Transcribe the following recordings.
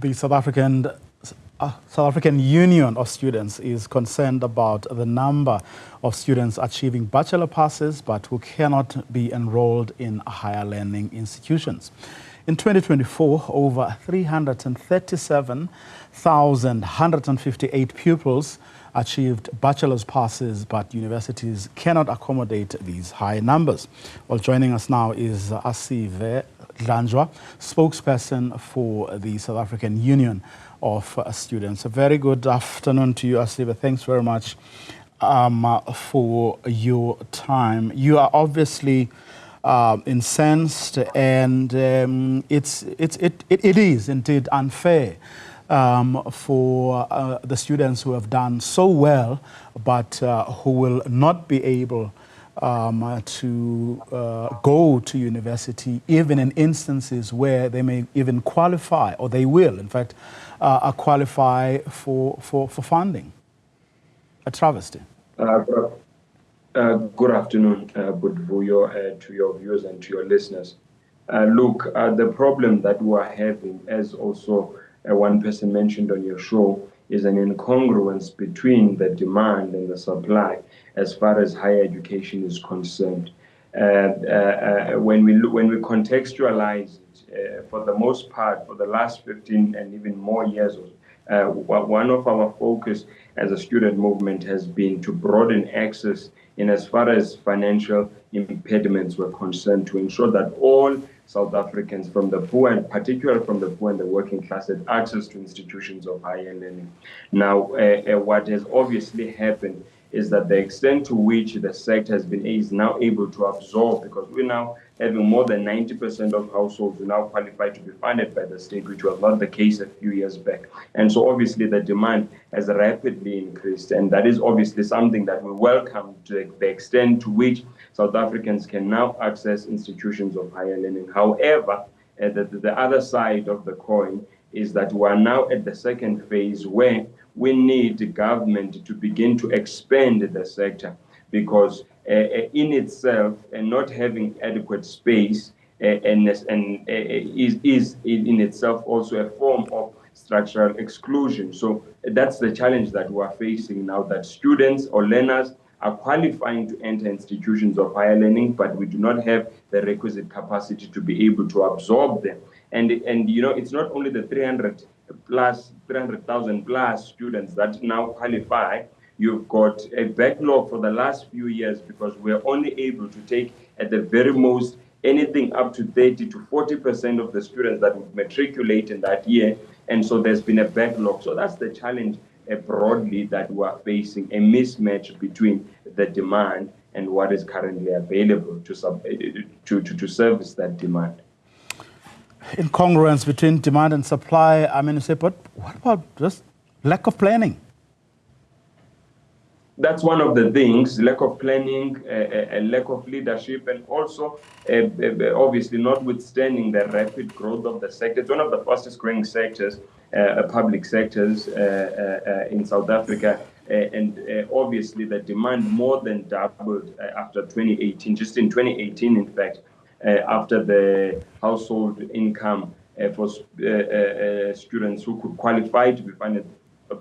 The South African Union of Students is concerned about the number of students achieving bachelor passes but who cannot be enrolled in higher learning institutions. In 2024, over 337,158 pupils achieved bachelor's passes, but universities cannot accommodate these high numbers. Well, joining us now is Asive Dlanjwa, spokesperson for the South African Union of Students. A very good afternoon to you, Asive. Thanks very much for your time. You are obviously incensed, and it is indeed unfair for the students who have done so well, but who will not be able to go to university, even in instances where they may even qualify, or they will, in fact, qualify for funding. A travesty. Good afternoon, Budvuyo, to your viewers and to your listeners. Look, the problem that we are having, as also one person mentioned on your show, is an incongruence between the demand and the supply as far as higher education is concerned. When we contextualize it, for the most part, for the last 15 and even more years, one of our focus as a student movement has been to broaden access in as far as financial impediments were concerned, to ensure that all South Africans, from the poor, and particularly from the poor and the working class, had access to institutions of higher learning. Now, what has obviously happened is that the extent to which the sector is now able to absorb, because we're now having more than 90% of households who now qualify to be funded by the state, which was not the case a few years back. And so obviously the demand has rapidly increased, and that is obviously something that we welcome, to the extent to which South Africans can now access institutions of higher learning. However, the other side of the coin is that we are now at the second phase where we need the government to begin to expand the sector, because in itself, and not having adequate space is in itself also a form of structural exclusion. So that's the challenge that we are facing now, that students or learners are qualifying to enter institutions of higher learning, but we do not have the requisite capacity to be able to absorb them. And you know, it's not only the 300,000 plus students that now qualify. You've got a backlog for the last few years, because we're only able to take at the very most anything up to 30 to 40% of the students that would matriculate in that year. And so there's been a backlog. So that's the challenge broadly that we're facing, a mismatch between the demand and what is currently available to service that demand. Incongruence between demand and supply. I mean, you say, but what about just lack of planning? That's one of the things: lack of planning, a lack of leadership, and also, obviously, notwithstanding the rapid growth of the sector. It's one of the fastest growing sectors, public sectors in South Africa. And obviously, the demand more than doubled after 2018. Just in 2018, in fact, after the household income for students who could qualify to be funded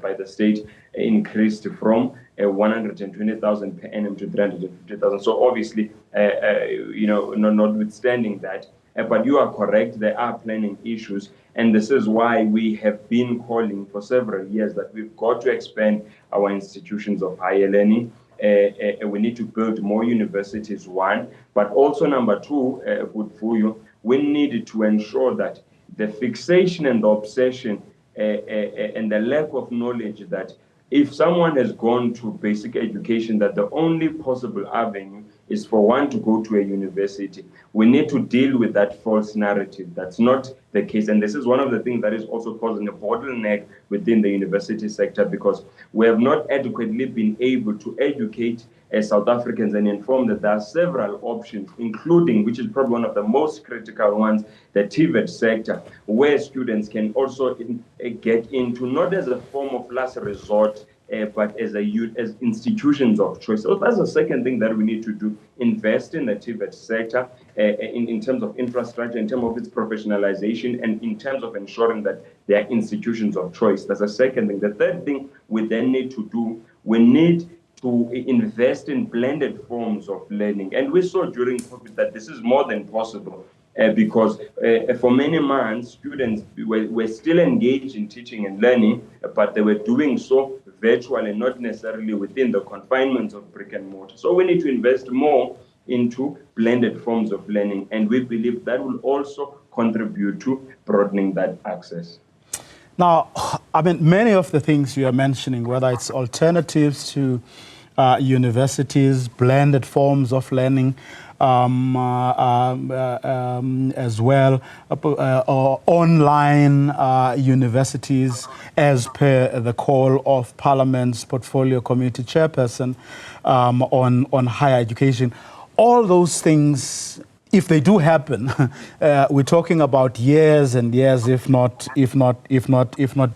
by the state increased from 120,000 per annum to 350,000. So obviously, you know, notwithstanding that, but you are correct, there are planning issues, and this is why we have been calling for several years that we've got to expand our institutions of higher learning. We need to build more universities, one, but also number two, we need to ensure that the fixation and the obsession and the lack of knowledge that if someone has gone to basic education, that the only possible avenue is for one to go to a university. We need to deal with that false narrative. That's not the case. And this is one of the things that is also causing a bottleneck within the university sector, because we have not adequately been able to educate South Africans and inform that there are several options, including, which is probably one of the most critical ones, the TVET sector, where students can also get into, not as a form of last resort but as institutions of choice. So that's the second thing that we need to do: invest in the TVET sector in terms of infrastructure, in terms of its professionalization, and in terms of ensuring that they are institutions of choice. That's the second thing. The third thing we then need to do, we need to invest in blended forms of learning. And we saw during COVID that this is more than possible. Because for many months, students were still engaged in teaching and learning, but they were doing so virtually, not necessarily within the confinements of brick and mortar. So we need to invest more into blended forms of learning, and we believe that will also contribute to broadening that access. Now, I mean, many of the things you are mentioning, whether it's alternatives to universities, blended forms of learning, as well, or online universities, as per the call of Parliament's Portfolio Committee Chairperson on higher education. All those things, if they do happen, we're talking about years and years, if not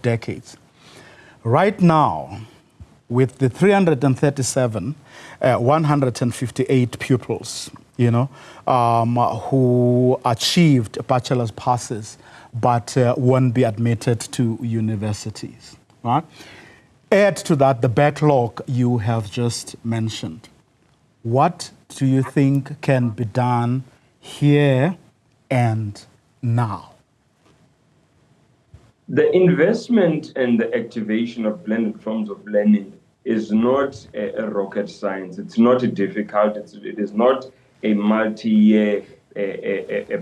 decades. Right now, with the 337, 158 pupils, who achieved bachelor's passes but won't be admitted to universities. Right? Add to that the backlog you have just mentioned. What do you think can be done here and now? The investment and the activation of blended forms of learning is not a rocket science. It's not difficult. It is not a multi-year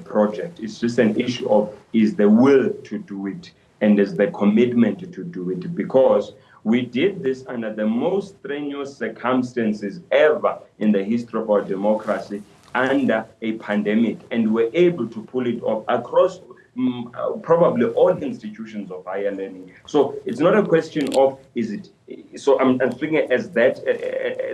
project. It's just an issue of is the will to do it and is the commitment to do it, because we did this under the most strenuous circumstances ever in the history of our democracy, under a pandemic, and we're able to pull it off across probably all institutions of higher learning. So it's not a question of so I'm thinking as that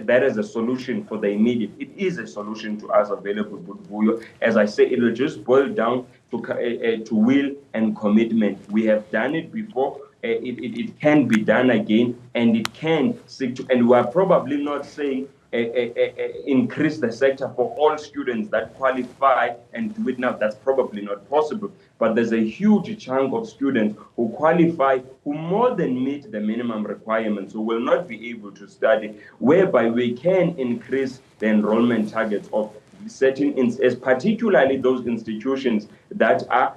as a solution for the immediate. It is a solution to us available, but as I say, it will just boil down to will and commitment. We have done it before. It can be done again, and it can seek to, and we are probably not saying increase the sector for all students that qualify and do it now. That's probably not possible. But there's a huge chunk of students who qualify, who more than meet the minimum requirements, who will not be able to study, whereby we can increase the enrollment targets of certain, particularly those institutions that are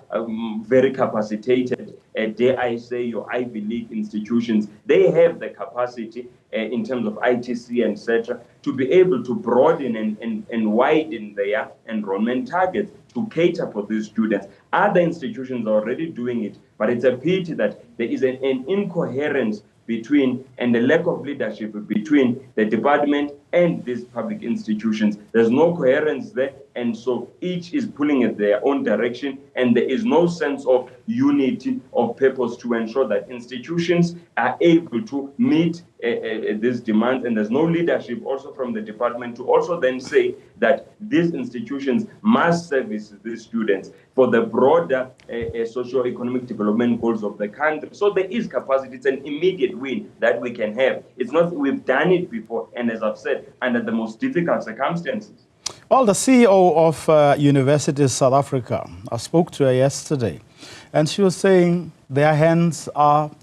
very capacitated. Dare I say, your Ivy League institutions, they have the capacity in terms of ITC and etc. to be able to broaden and widen their enrollment targets to cater for these students. Other institutions are already doing it, but it's a pity that there is an incoherence between, and the lack of leadership between the department and these public institutions. There's no coherence there, and so each is pulling in their own direction, and there is no sense of unity of purpose to ensure that institutions are able to meet these demands, and there's no leadership also from the department to also then say that these institutions must service these students for the broader socio-economic development goals of the country. So there is capacity. It's an immediate win that we can have. It's not, we've done it before, and as I've said, under the most difficult circumstances. Well, the CEO of Universities South Africa, I spoke to her yesterday, and she was saying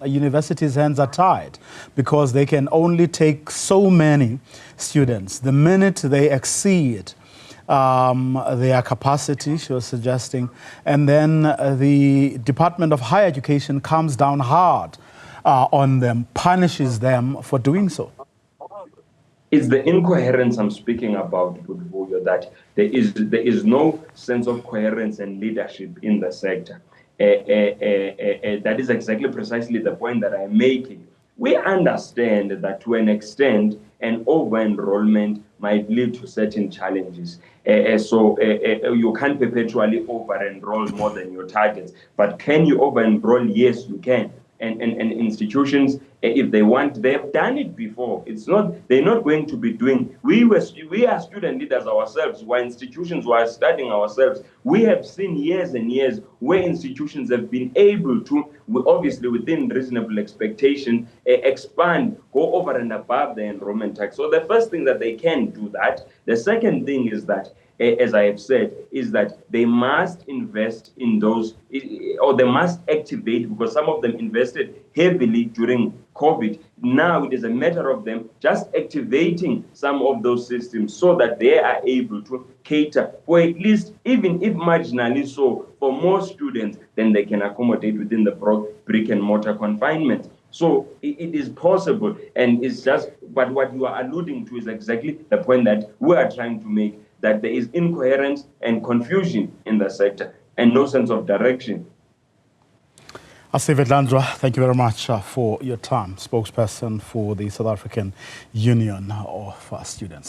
universities' hands are tied because they can only take so many students. The minute they exceed their capacity, she was suggesting, and then the Department of Higher Education comes down hard on them, punishes them for doing so. It's the incoherence I'm speaking about, Budvuyo, that there is no sense of coherence and leadership in the sector. That is exactly precisely the point that I'm making. We understand that to an extent, an over-enrollment might lead to certain challenges. So you can't perpetually over-enroll more than your targets. But can you over-enroll? Yes, you can. and institutions, if they want, they've done it before. They're not going to be doing. We are student leaders ourselves. We're institutions who are studying ourselves. We have seen years and years where institutions have been able to, obviously within reasonable expectation, expand, go over and above the enrollment tax. So the first thing that they can do that. The second thing is that, as I have said, is that they must invest in those, or they must activate, because some of them invested heavily during COVID. Now it is a matter of them just activating some of those systems so that they are able to cater for, at least, even if marginally so, for more students than they can accommodate within the brick and mortar confinement. So it is possible, and it's just, but what you are alluding to is exactly the point that we are trying to make, that there is incoherence and confusion in the sector and no sense of direction. Asive Dlanjwa, thank you very much for your time, spokesperson for the South African Union of Students.